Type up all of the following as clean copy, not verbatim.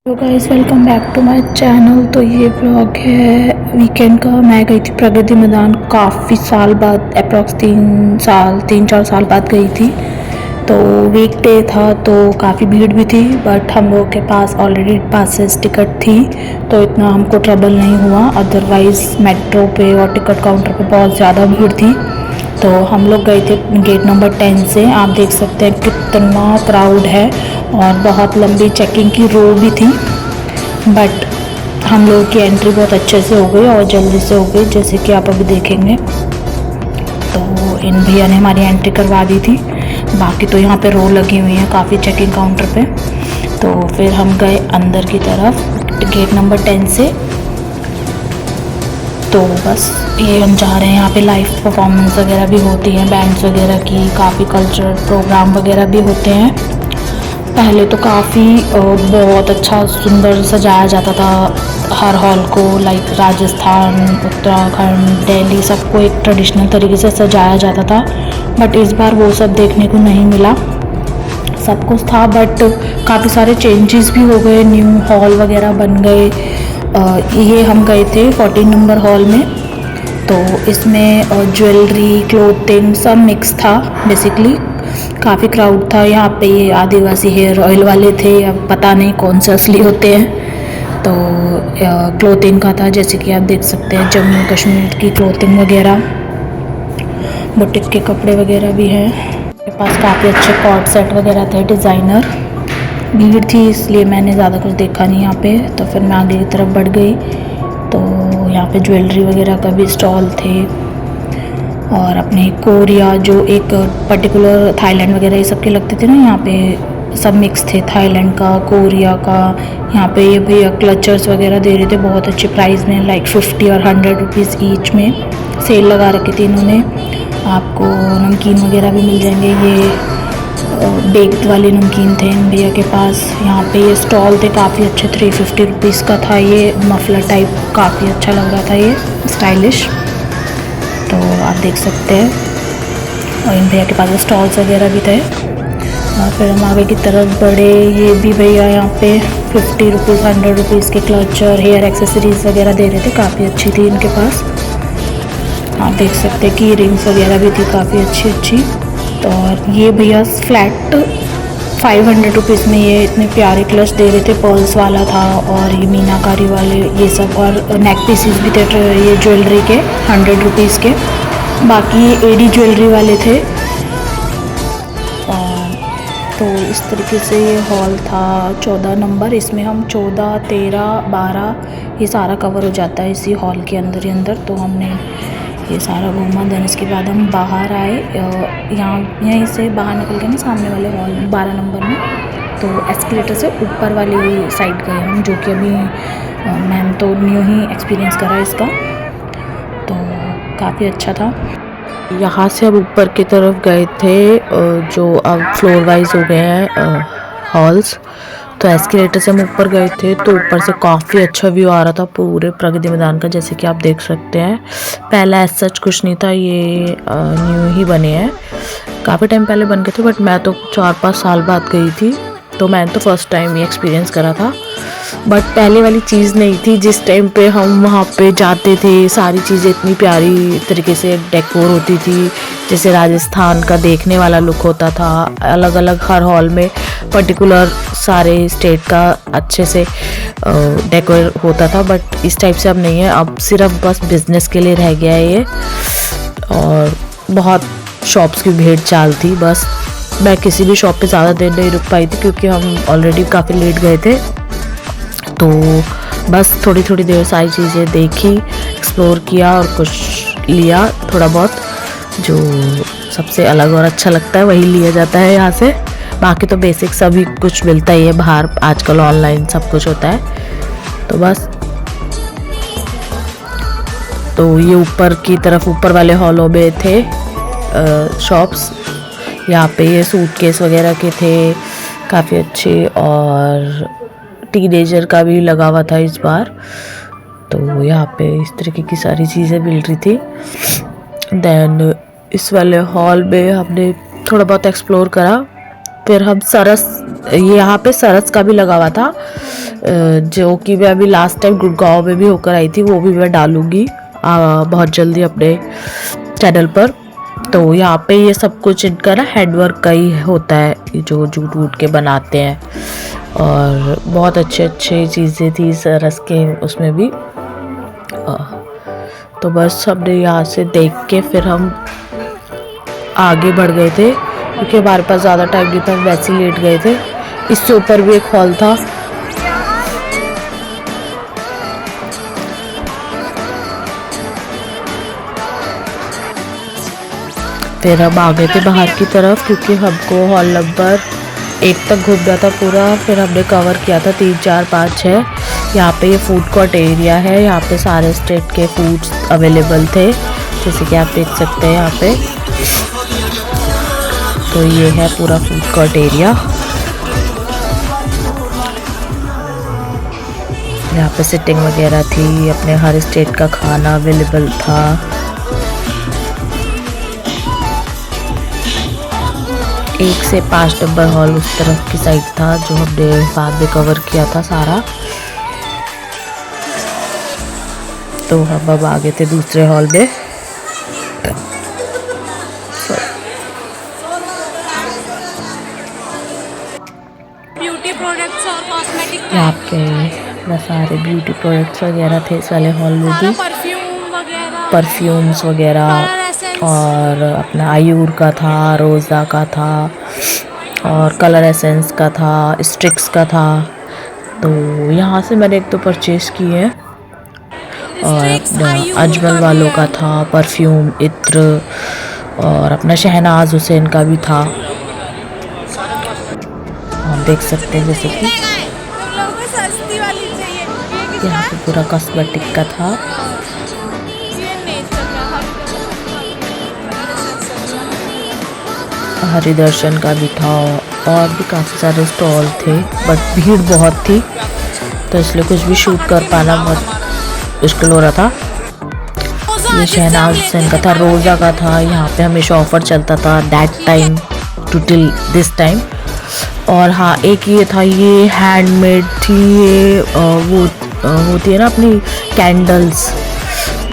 Hello guys, welcome back to my channel. तो ये blog है वीकेंड का। मैं गई थी प्रगति मैदान काफ़ी साल बाद, अप्रॉक्स 3-4 साल बाद गई थी। तो वीकडे था तो काफ़ी भीड़ भी थी, बट हम लोगों के पास ऑलरेडी पासेस टिकट थी तो इतना हमको ट्रबल नहीं हुआ। अदरवाइज़ मेट्रो पे और टिकट काउंटर पे बहुत ज़्यादा भीड़ थी। तो हम लोग गए थे गेट नंबर 10 से। आप देख सकते हैं कितना क्राउड है और बहुत लंबी चेकिंग की रो भी थी, बट हम लोगों की एंट्री बहुत अच्छे से हो गई और जल्दी से हो गई, जैसे कि आप अभी देखेंगे। तो इन भैया ने हमारी एंट्री करवा दी थी। बाकी तो यहाँ पे रो लगी हुई है काफ़ी चेकिंग काउंटर पे। तो फिर हम गए अंदर की तरफ गेट नंबर 10 से। तो बस ये हम जा रहे हैं। यहाँ पे लाइव परफॉर्मेंस वगैरह भी होती है, बैंड्स वगैरह की, काफ़ी कल्चरल प्रोग्राम वगैरह भी होते हैं। पहले तो काफ़ी बहुत अच्छा सुंदर सजाया जाता था हर हॉल को, लाइक राजस्थान, उत्तराखंड, दिल्ली, सबको एक ट्रेडिशनल तरीके से सजाया जाता था। बट इस बार वो सब देखने को नहीं मिला। सब कुछ था बट काफ़ी सारे चेंजेस भी हो गए, न्यू हॉल वगैरह बन गए। ये हम गए थे 14 नंबर हॉल में। तो इसमें ज्वेलरी, क्लोथिंग सब मिक्स था बेसिकली। काफ़ी क्राउड था यहाँ पे। ये आदिवासी हेयर ऑयल वाले थे, अब पता नहीं कौन से असली होते हैं। तो क्लोथिंग का था, जैसे कि आप देख सकते हैं जम्मू कश्मीर की क्लोथिंग वगैरह, बुटीक के कपड़े वगैरह भी हैं। मेरे पास काफ़ी अच्छे कॉर्ड सेट वगैरह थे डिज़ाइनर। भीड़ थी इसलिए मैंने ज़्यादा कुछ देखा नहीं यहाँ पे। तो फिर मैं आगे की तरफ बढ़ गई तो यहाँ पे ज्वेलरी वगैरह का भी स्टॉल थे। और अपने कोरिया, जो एक पर्टिकुलर थाईलैंड वगैरह ये सब के लगते थे ना, यहाँ पे सब मिक्स थे, थाईलैंड का, कोरिया का। यहाँ पे ये भैया क्लचर्स वगैरह दे रहे थे बहुत अच्छे प्राइस में, लाइक 50 और 100 रुपीज़ ईच में सेल लगा रखी थी इन्होंने। आपको नमकीन वगैरह भी मिल जाएंगे। ये बेक्ड वाले नमकीन थे इन भैया के पास। यहाँ पे ये स्टॉल थे काफ़ी अच्छे, 350 रुपीज़ का था ये मफलर टाइप, काफ़ी अच्छा लग रहा था ये, स्टाइलिश। तो आप देख सकते हैं। और इन भैया के पास स्टॉल्स वगैरह भी थे। और फिर हम आगे की तरफ बढ़े। ये भी भैया यहाँ पे 50 रुपीज़, 100 रुपीज़ के क्लचर, हेयर एक्सेसरीज़ वगैरह दे रहे थे, काफ़ी अच्छी थी इनके पास। आप देख सकते हैं की रिंग्स वगैरह भी थी काफ़ी अच्छी अच्छी। तो और ये भैया फ्लैट 500 रुपीज़ में ये इतने प्यारे क्लच दे रहे थे, पर्ल्स वाला था और ये मीनाकारी वाले ये सब, और नेक पीसीस भी थे ये ज्वेलरी के 100 रुपीज़ के। बाकी ये एडी ज्वेलरी वाले थे। तो इस तरीके से ये हॉल था 14 नंबर। इसमें हम 14, 13, 12 ये सारा कवर हो जाता है इसी हॉल के अंदर ही अंदर। तो हमने ये सारा घूमा। देन इसके बाद हम बाहर आए, यहाँ यहीं से बाहर निकल के ना सामने वाले हॉल में 12 नंबर में। तो एस्केलेटर से ऊपर वाली साइड गए हम, जो कि अभी मैंने तो न्यू ही एक्सपीरियंस करा इसका, तो काफ़ी अच्छा था। यहाँ से हम ऊपर की तरफ गए थे, जो अब फ्लोर वाइज हो गए हैं हॉल्स। तो एस्केलेटर से हम ऊपर गए थे तो ऊपर से काफ़ी अच्छा व्यू आ रहा था पूरे प्रगति मैदान का, जैसे कि आप देख सकते हैं। पहले ऐसा सच कुछ नहीं था, ये न्यू ही बने हैं, काफ़ी टाइम पहले बन गए थे। बट मैं तो 4-5 साल बाद गई थी, तो मैंने तो फर्स्ट टाइम ही एक्सपीरियंस करा था। बट पहले वाली चीज़ नहीं थी। जिस टाइम पे हम वहाँ पे जाते थे सारी चीज़ें इतनी प्यारी तरीके से डेकोर होती थी, जैसे राजस्थान का देखने वाला लुक होता था। अलग अलग हर हॉल में पर्टिकुलर सारे स्टेट का अच्छे से डेकोर होता था। बट इस टाइप से अब नहीं है, अब सिर्फ बस बिजनेस के लिए रह गया है ये। और बहुत शॉप्स की भीड़ चाल थी। बस मैं किसी भी शॉप पे ज़्यादा देर नहीं रुक पाई थी क्योंकि हम ऑलरेडी काफ़ी लेट गए थे। तो बस थोड़ी थोड़ी देर सारी चीज़ें देखी, एक्सप्लोर किया और कुछ लिया थोड़ा बहुत। जो सबसे अलग और अच्छा लगता है वही लिया जाता है यहाँ से। बाकी तो बेसिक सभी कुछ मिलता ही है बाहर, आजकल ऑनलाइन सब कुछ होता है। तो बस तो ये ऊपर की तरफ ऊपर वाले हॉलों में थे शॉप्स। यहाँ पे ये सूटकेस वगैरह के थे काफ़ी अच्छे, और टीनेजर का भी लगा हुआ था इस बार। तो यहाँ पे इस तरीके की सारी चीज़ें मिल रही थी। देन इस वाले हॉल में हमने थोड़ा बहुत एक्सप्लोर करा। फिर हम सरस, यहाँ पे सरस का भी लगा हुआ था, जो कि मैं अभी लास्ट टाइम गुड़गांव में भी होकर आई थी, वो भी मैं डालूंगी बहुत जल्दी अपने चैनल पर। तो यहाँ पे ये सब कुछ इनका ना हैंडवर्क का ही होता है, जो जूट वूट के बनाते हैं, और बहुत अच्छे अच्छे चीज़ें थी सरस के उसमें भी। तो बस हमने यहाँ से देख के फिर हम आगे बढ़ गए थे, क्योंकि हमारे पास ज़्यादा टाइम नहीं था, वैसे ही लेट गए थे। इससे ऊपर भी एक हॉल था। फिर हम आ गए थे बाहर की तरफ, क्योंकि हमको हॉल नंबर 1 तक घूमना था पूरा। फिर हमने कवर किया था 3, 4, 5, 6। यहाँ पे ये फूड कोर्ट एरिया है, यहाँ पे सारे स्टेट के फूड्स अवेलेबल थे, जैसे कि आप देख सकते हैं यहाँ पे। तो ये है पूरा फूड कोर्ट एरिया। यहाँ पे सिटिंग वगैरह थी, अपने हर स्टेट का खाना अवेलेबल था। 1 से 5 नंबर हॉल उस तरफ की साइड था, जो हमने बाद में कवर किया था सारा। तो हम अब आ गए थे दूसरे हॉल में। ब्यूटी प्रोडक्ट्स और कॉस्मेटिक यहाँ पे सारे ब्यूटी प्रोडक्ट्स वगैरह थे इस वाले हॉल में भी, परफ्यूम्स वगैरह, और अपना आयूर का था, रोज़ा का था, और कलर एसेंस का था, स्ट्रिक्स का था। तो यहाँ से मैंने एक तो परचेज़ किए हैं, और अपना अजमल वालों का था परफ्यूम, इत्र, और अपना शहनाज हुसैन का भी था। आप देख सकते हैं जैसे कि यहाँ पे पूरा कॉस्मेटिक का था। हरि दर्शन का भी था, और भी काफ़ी सारे स्टॉल थे, बट भीड़ बहुत थी, तो इसलिए कुछ भी शूट कर पाना बहुत मुश्किल हो रहा था। ये शहनाज हुसैन का था, रोज़ा का था। यहाँ पे हमेशा ऑफर चलता था that time to till this time. और हाँ, एक ये था, ये हैंडमेड थी, ये वो होती है ना अपनी कैंडल्स,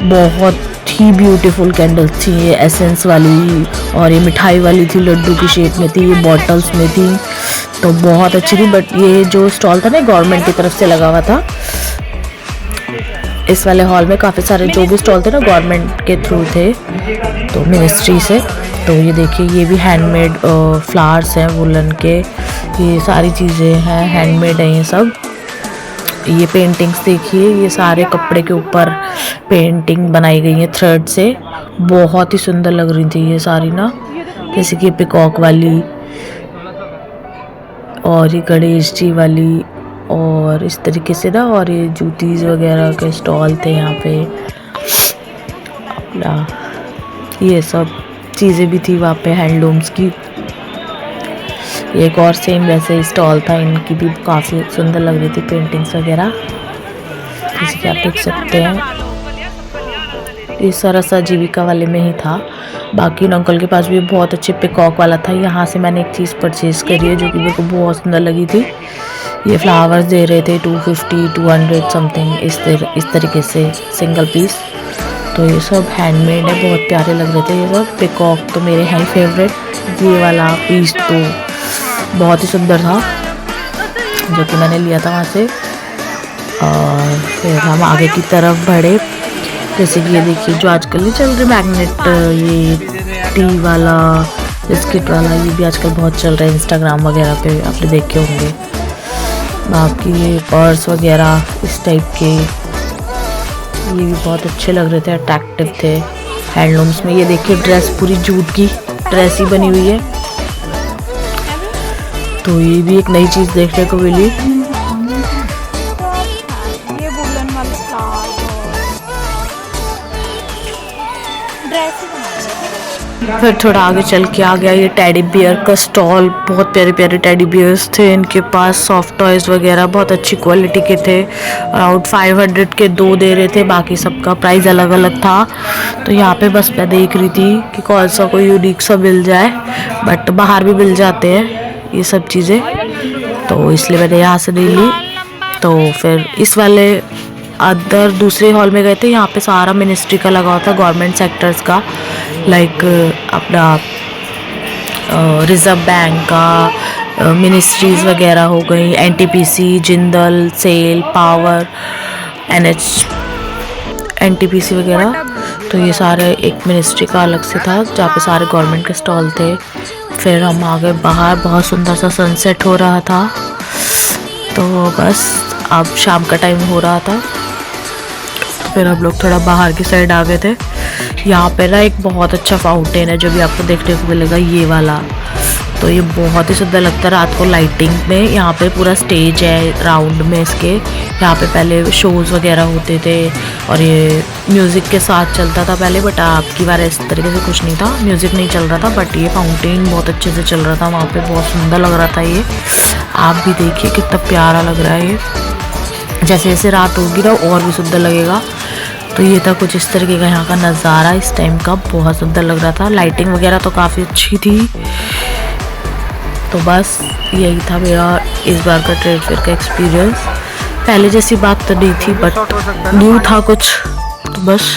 बहुत ही ब्यूटीफुल कैंडल्स थी। ये एसेंस वाली, और ये मिठाई वाली थी, लड्डू की शेप में थी, ये बॉटल्स में थी, तो बहुत अच्छी थी। बट ये जो स्टॉल था ना, गवर्नमेंट की तरफ से लगा हुआ था। इस वाले हॉल में काफ़ी सारे जो भी स्टॉल थे ना, गवर्नमेंट के थ्रू थे, तो मिनिस्ट्री से। तो ये देखिए, ये भी हैंडमेड फ्लावर्स हैं वुलन के, ये सारी चीज़ें हैं हैंडमेड है ये सब। ये पेंटिंग्स देखिए, ये सारे कपड़े के ऊपर पेंटिंग बनाई गई है थ्रेड से, बहुत ही सुंदर लग रही थी ये सारी ना, जैसे कि पिकॉक वाली, और ये गणेश जी वाली, और इस तरीके से ना। और ये जूतीज़ वगैरह के स्टॉल थे यहाँ पे, अपना ये सब चीज़ें भी थी वहाँ पे हैंडलूम्स की। एक और सेम वैसे स्टॉल था, इनकी भी काफ़ी सुंदर लग रही थी पेंटिंग्स वगैरह, जैसे कि आप देख सकते हैं। ये सरस आजीविका वाले में ही था। बाकी उन अंकल के पास भी बहुत अच्छे पिकॉक वाला था। यहाँ से मैंने एक चीज़ परचेज़ करी है, जो कि मेरे को बहुत सुंदर लगी थी। ये फ्लावर्स दे रहे थे 250, 200 समथिंग, इस तरीके से सिंगल पीस। तो ये सब हैंडमेड है, बहुत प्यारे लग रहे थे ये सब। पिकॉक तो मेरे हैं फेवरेट। ये वाला पीस तो बहुत ही सुंदर था, जो कि मैंने लिया था वहाँ से। और फिर हम आगे की तरफ बढ़े, जैसे कि ये देखिए, जो आजकल नहीं चल रहे मैग्नेट, ये टी वाला, बिस्किट वाला, ये भी आजकल बहुत चल रहा है इंस्टाग्राम वगैरह पे, आपने देखे होंगे। बाकी ये पर्स वगैरह इस टाइप के, ये भी बहुत अच्छे लग रहे थे, अट्रैक्टिव थे हैंडलूम्स में। ये देखिए, ड्रेस पूरी जूट की ड्रेस ही बनी हुई है, तो ये भी एक नई चीज़ देखने को मिली। फिर थोड़ा आगे चल के आ गया ये टेडी बियर का स्टॉल। बहुत प्यारे प्यारे टेडी बियर्स थे इनके पास, सॉफ्ट टॉयज वगैरह बहुत अच्छी क्वालिटी के थे। अराउंड 500 के 2 दे रहे थे, बाकी सबका प्राइस अलग अलग था। तो यहाँ पे बस मैं देख रही थी कि कौन सा कोई यूनिक सा मिल जाए, बट बाहर भी मिल जाते हैं ये सब चीज़ें, तो इसलिए मैंने यहाँ से नहीं ली। तो फिर इस वाले अदर दूसरे हॉल में गए थे, यहाँ पे सारा मिनिस्ट्री का लगा हुआ था, गवर्नमेंट सेक्टर्स का, लाइक अपना रिज़र्व बैंक का, मिनिस्ट्रीज़ वगैरह हो गई, NTPC, Jindal, SAIL, power, NTPC वगैरह। तो ये सारे एक मिनिस्ट्री का अलग से था जहाँ पे सारे गवर्नमेंट के स्टॉल थे। फिर हम आ गए बाहर, बहुत सुंदर सा सनसेट हो रहा था। तो बस अब शाम का टाइम हो रहा था, तो फिर हम लोग थोड़ा बाहर की साइड आ गए थे। यहाँ पे ना एक बहुत अच्छा फाउंटेन है जो भी आपको देखने को मिलेगा, ये वाला। तो ये बहुत ही सुंदर लगता है रात को लाइटिंग में। यहाँ पे पूरा स्टेज है राउंड में इसके। यहाँ पे पहले शोज़ वगैरह होते थे और ये म्यूज़िक के साथ चलता था पहले, बट आपकी बार इस तरीके से कुछ नहीं था, म्यूज़िक नहीं चल रहा था, बट ये फाउंटेन बहुत अच्छे से चल रहा था वहाँ पे। बहुत सुंदर लग रहा था ये। आप भी देखिए कितना प्यारा लग रहा है ये। जैसे जैसे रात होगी ना और भी सुंदर लगेगा। तो ये था कुछ इस तरीके का यहाँ का नज़ारा इस टाइम का, बहुत सुंदर लग रहा था। लाइटिंग वगैरह तो काफ़ी अच्छी थी। तो बस यही था मेरा इस बार का ट्रेड फेयर का एक्सपीरियंस। पहले जैसी बात तो नहीं थी, बट न्यू था कुछ। तो बस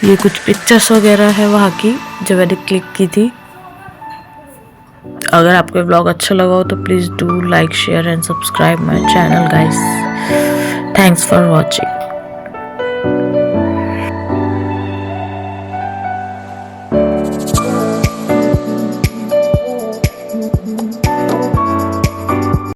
ये कुछ पिक्चर्स वगैरह है वहाँ की जो मैंने क्लिक की थी। अगर आपको ब्लॉग अच्छा लगा हो तो please do like, share and subscribe my channel guys. Thanks for watching.